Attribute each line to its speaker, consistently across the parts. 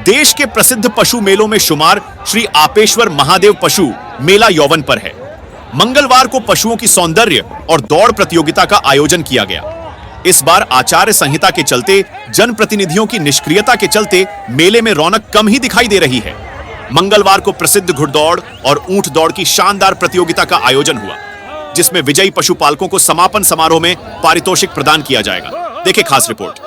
Speaker 1: देश के प्रसिद्ध पशु मेलों में शुमार श्री आपेश्वर महादेव पशु मेला यौवन पर है। मंगलवार को पशुओं की सौंदर्य और दौड़ प्रतियोगिता का आयोजन किया गया। इस बार आचार्य संहिता के चलते, जनप्रतिनिधियों की निष्क्रियता के चलते मेले में रौनक कम ही दिखाई दे रही है। मंगलवार को प्रसिद्ध घुड़दौड़ और ऊंट दौड़ की शानदार प्रतियोगिता का आयोजन हुआ, जिसमें विजयी पशुपालकों को समापन समारोह में पारितोषिक प्रदान किया जाएगा। देखें खास रिपोर्ट।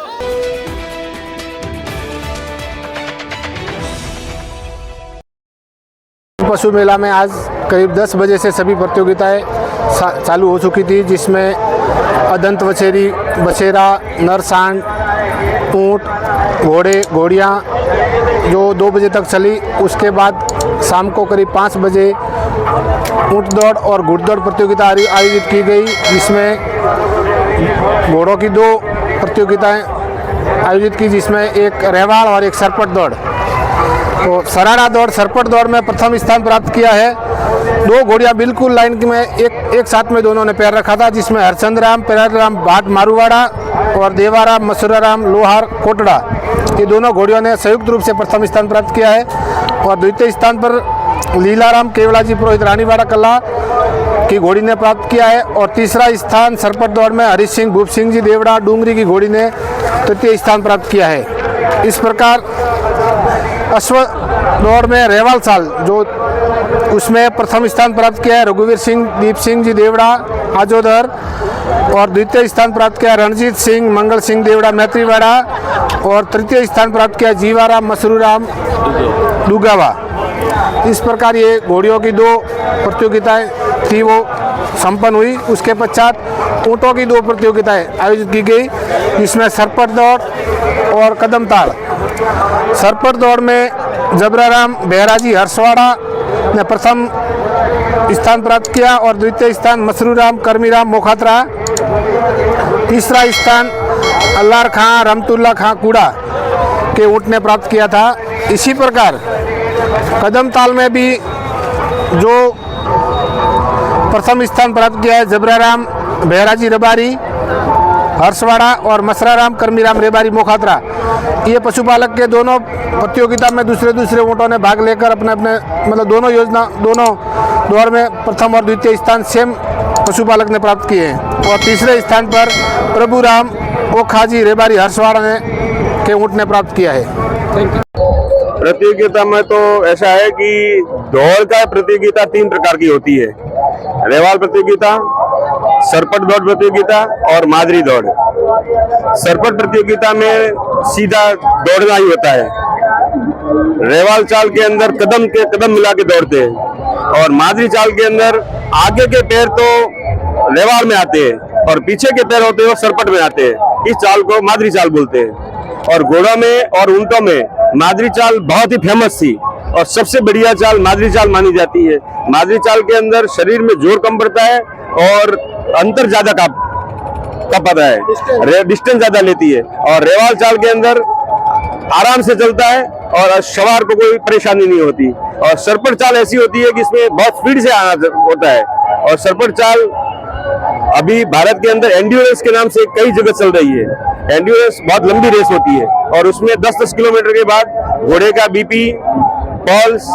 Speaker 2: पशु मेला में आज करीब 10 बजे से सभी प्रतियोगिताएं चालू हो चुकी थी, जिसमें अदंत वछेरी, बछेरा, नर सांड, ऊँट, घोड़े, घोड़ियाँ जो 2 बजे तक चली। उसके बाद शाम को करीब 5 बजे ऊँट दौड़ और घुड़दौड़ प्रतियोगिता आयोजित की गई, जिसमें घोड़ों की 2 प्रतियोगिताएं आयोजित की, जिसमें एक रहवाल और एक सरपट दौड़। तो सराड़ा दौड़, सरपट दौड़ में प्रथम स्थान प्राप्त किया है। 2 घोड़ियां बिल्कुल लाइन में एक साथ में दोनों ने पैर रखा था, जिसमें हरचंद्राम, पेराराम भाट मारूवाड़ा और देवाराम, मसूराराम, लोहार, कोटड़ा, ये दोनों घोड़ियों ने संयुक्त रूप से प्रथम स्थान प्राप्त किया है। और द्वितीय स्थान पर लीलाराम केवलाजी पुरोहित रानीवाड़ा कला की घोड़ी ने प्राप्त किया है। और तीसरा स्थान सरपट दौड़ में हरीश सिंह, भूप सिंह जी देवड़ा डूंगरी की घोड़ी ने तृतीय स्थान प्राप्त किया है। इस प्रकार अश्व दौड़ में रेवाल साल जो उसमें प्रथम स्थान प्राप्त किया है रघुवीर सिंह, दीप सिंह जी देवड़ा आजोदर, और द्वितीय स्थान प्राप्त किया रणजीत सिंह, मंगल सिंह देवड़ा मैत्रीवाड़ा, और तृतीय स्थान प्राप्त किया जीवाराम मसरूराम दुगावा। इस प्रकार ये घोड़ियों की 2 प्रतियोगिताएं थी वो संपन्न हुई। उसके पश्चात ऊँटों की 2 प्रतियोगिताएं आयोजित की गई, जिसमें सरपट दौड़ और कदम ताड़। सरपट दौड़ में जबराराम बहराजी हर्षवाड़ा ने प्रथम स्थान प्राप्त किया और द्वितीय स्थान मसरूराम कर्मीराम मोखात्रा, तीसरा स्थान अल्लार खां रमतुल्ला खां कूड़ा के ऊँट ने प्राप्त किया था। इसी प्रकार कदम ताल में भी जो प्रथम स्थान प्राप्त किया है जबराराम बहराजी रबारी हर्षवाड़ा और मसराराम कर्मीराम रेबारी मोखात्रा, ये पशुपालक के दोनों प्रतियोगिता में दूसरे ऊँटों ने भाग लेकर अपने मतलब दोनों दौड़ में प्रथम और द्वितीय स्थान सेम पशुपालक ने प्राप्त किए हैं। और तीसरे स्थान पर प्रभुराम ओखाजी रेबारी हर्षवाड़ा ने के ऊँट ने प्राप्त किया है।
Speaker 3: प्रतियोगिता में तो ऐसा है कि दौड़ का प्रतियोगिता 3 प्रकार की होती है, रेवाल प्रतियोगिता, सरपट दौड़ प्रतियोगिता और मादरी दौड़। सरपट प्रतियोगिता में सीधा दौड़ना ही होता है। रेवाल चाल के अंदर कदम के कदम मिला के दौड़ते हैं, और मादरी चाल के अंदर आगे के पैर तो रेवाल में आते हैं और पीछे के पैर होते हैं वो सरपट में आते हैं। इस चाल को मादरी चाल बोलते हैं। और घोड़ों में और ऊँटों में मादरी चाल बहुत ही फेमस थी और सबसे बढ़िया चाल मादरी चाल मानी जाती है। मादरी चाल के अंदर शरीर में जोर कम पड़ता है और अंतर ज्यादा का पता है, डिस्टेंस ज्यादा लेती है। और रेवाल चाल के अंदर आराम से चलता है और सवार को कोई परेशानी नहीं होती। और सरपट चाल ऐसी होती है कि इसमें बहुत स्पीड से आना होता है। और सरपट चाल अभी भारत के अंदर एंड्योरेंस के नाम से कई जगह चल रही है। एंड्योरेंस बहुत लंबी रेस होती है और उसमें 10-10 किलोमीटर के बाद घोड़े का बीपी, पल्स,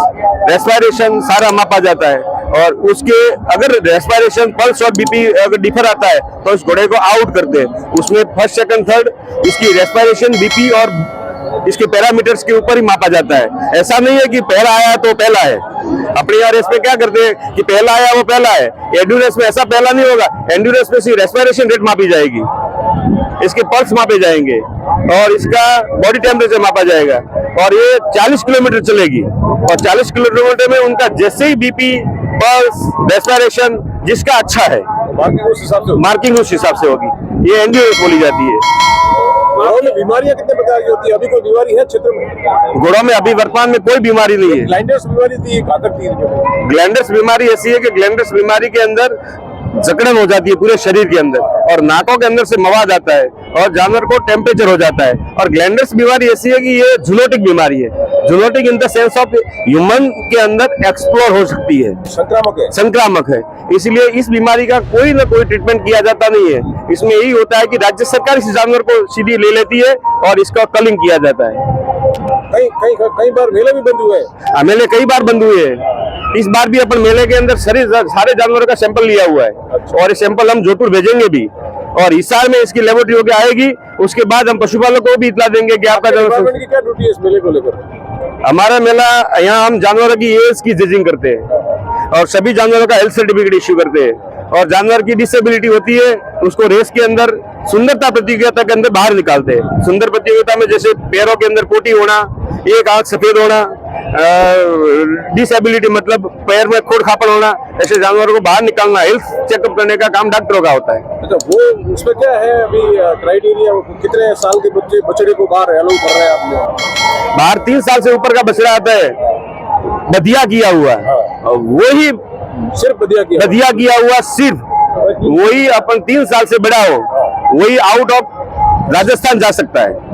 Speaker 3: रेस्पिरेशन सारा मापा जाता है। और उसके अगर रेस्पिरेशन, पल्स और बीपी अगर डिफर आता है तो उस घोड़े को आउट करते हैं। उसमें फर्स्ट, सेकंड, थर्ड इसकी रेस्पिरेशन, बीपी और इसके पैरामीटर्स के ऊपर ही मापा जाता है। ऐसा नहीं है कि पहला आया तो पहला है। अपने यहाँ रेस में क्या करते हैं कि पहला आया वो पहला है। एंड्योरेंस में ऐसा पहला नहीं होगा। एंड्योरेंस में सिर्फ रेस्पिरेशन रेट मापी जाएगी, इसके पल्स मापे जाएंगे और इसका बॉडी टेम्परेचर मापा जाएगा। और ये 40 किलोमीटर चलेगी और 40 किलोमीटर में उनका जैसे ही बीपी, पल्स, रेस्पिरेशन जिसका अच्छा है, मार्किंग उस हिसाब से होगी। ये एंड्योरेंस बोली जाती है।
Speaker 4: घोड़ों में बीमारियां कितने प्रकार की होती है? अभी कोई बीमारी है क्षेत्र में?
Speaker 3: घोड़ों में अभी वर्तमान में कोई बीमारी नहीं है।
Speaker 4: ग्लाइंडर्स बीमारी थी, घातक थी।
Speaker 3: ग्लैंडर्स बीमारी ऐसी है कि ग्लैंडर्स बीमारी के अंदर जकड़न हो जाती है पूरे शरीर के अंदर और नाकों के अंदर से मवाद आता है और जानवर को टेम्परेचर हो जाता है। और ग्लैंडर्स बीमारी ऐसी है कि ये जूनोटिक बीमारी है। Zoonotic in the sense of human के अंदर एक्सप्लोर हो सकती है, संक्रामक है। इसलिए इस बीमारी का कोई ना कोई ट्रीटमेंट किया जाता नहीं है। इसमें यही होता है कि राज्य सरकार इस जानवर को सीधी ले लेती है और इसका कलिंग किया जाता है।
Speaker 4: कई बार मेले भी बंद हुए हैं।
Speaker 3: मेले कई बार बंद हुए हैं। इस बार भी अपन मेले के अंदर सारे जानवरों का सैंपल लिया हुआ है और ये सैंपल हम जोधपुर भेजेंगे भी और हिसार में इसकी लेबोरेटरी होकर आएगी। उसके बाद हम पशुपालक को भी इतला देंगे कि आपका
Speaker 4: डिपार्टमेंट की क्या ड्यूटी है इस मेले को लेकर?
Speaker 3: हमारा मेला यहाँ हम जानवरों की एज की जजिंग करते हैं और सभी जानवरों का हेल्थ सर्टिफिकेट इश्यू करते हैं और जानवर की डिसेबिलिटी होती है उसको रेस के अंदर सुंदरता प्रतियोगिता के अंदर बाहर निकालते हैं। सुंदर प्रतियोगिता में जैसे पैरों के अंदर पोटी होना, एक आंख सफेद होना, डिसेबिलिटी मतलब पैर में खोड़ खापड़ होना, ऐसे जानवरों को बाहर निकालना, हेल्थ चेकअप करने का काम डॉक्टरों का होता है।
Speaker 4: अच्छा, वो उसमें क्या है अभी क्राइटेरिया? कितने साल के बछड़े को बाहर अलाउ कर रहे हैं आप लोग?
Speaker 3: बाहर 3 साल से ऊपर का बछड़ा आता है, बधिया किया हुआ है, वही
Speaker 4: सिर्फ
Speaker 3: बधिया किया हुआ, सिर्फ वही अपन 3 साल से बड़ा हो वही आउट ऑफ राजस्थान जा सकता है।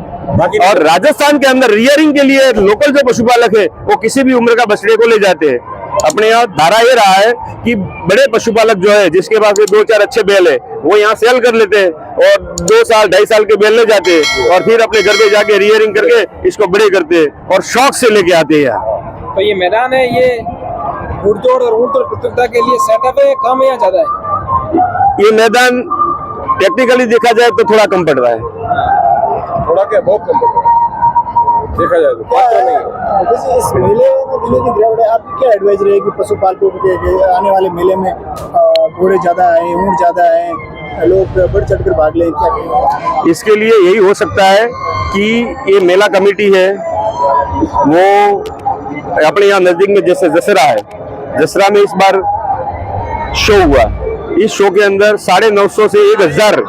Speaker 3: और राजस्थान के अंदर रियरिंग के लिए लोकल जो पशुपालक है वो किसी भी उम्र का बछड़े को ले जाते हैं। अपने यहाँ धारा ये रहा है कि बड़े पशुपालक जो है जिसके पास 2-4 अच्छे बैल है वो यहाँ सेल कर लेते हैं और 2 साल 2.5 साल के बैल ले जाते हैं और फिर अपने घर पे जाके रियरिंग करके इसको बड़े करते हैं और शौक से लेके आते हैं यहाँ।
Speaker 5: तो ये मैदान है, ये घुड़दौड़ और ऊंट प्रतियोगिता के लिए सेटअप है, कम है या ज्यादा है?
Speaker 3: ये मैदान टेक्निकली देखा जाए तो थोड़ा कम पड़ रहा है।
Speaker 4: थोड़ा क्या, बहुत कम देखा जाए तो पात्र नहीं है।
Speaker 6: जैसे इस मेले में दिल्ली की गिरावट है, आपकी क्या एडवाइस रहेगी पशुपालकों के आने वाले मेले में? घोड़े ज्यादा आए, ऊंट ज्यादा आए, लोग बढ़ चढ़कर भाग लें, क्या कहेंगे?
Speaker 3: इसके लिए यही हो सकता है कि ये मेला कमेटी है वो अपने यहाँ नजदीक में जैसे दशहरा है, दशहरा में इस बार शो हुआ, इस शो के अंदर 950 से 1000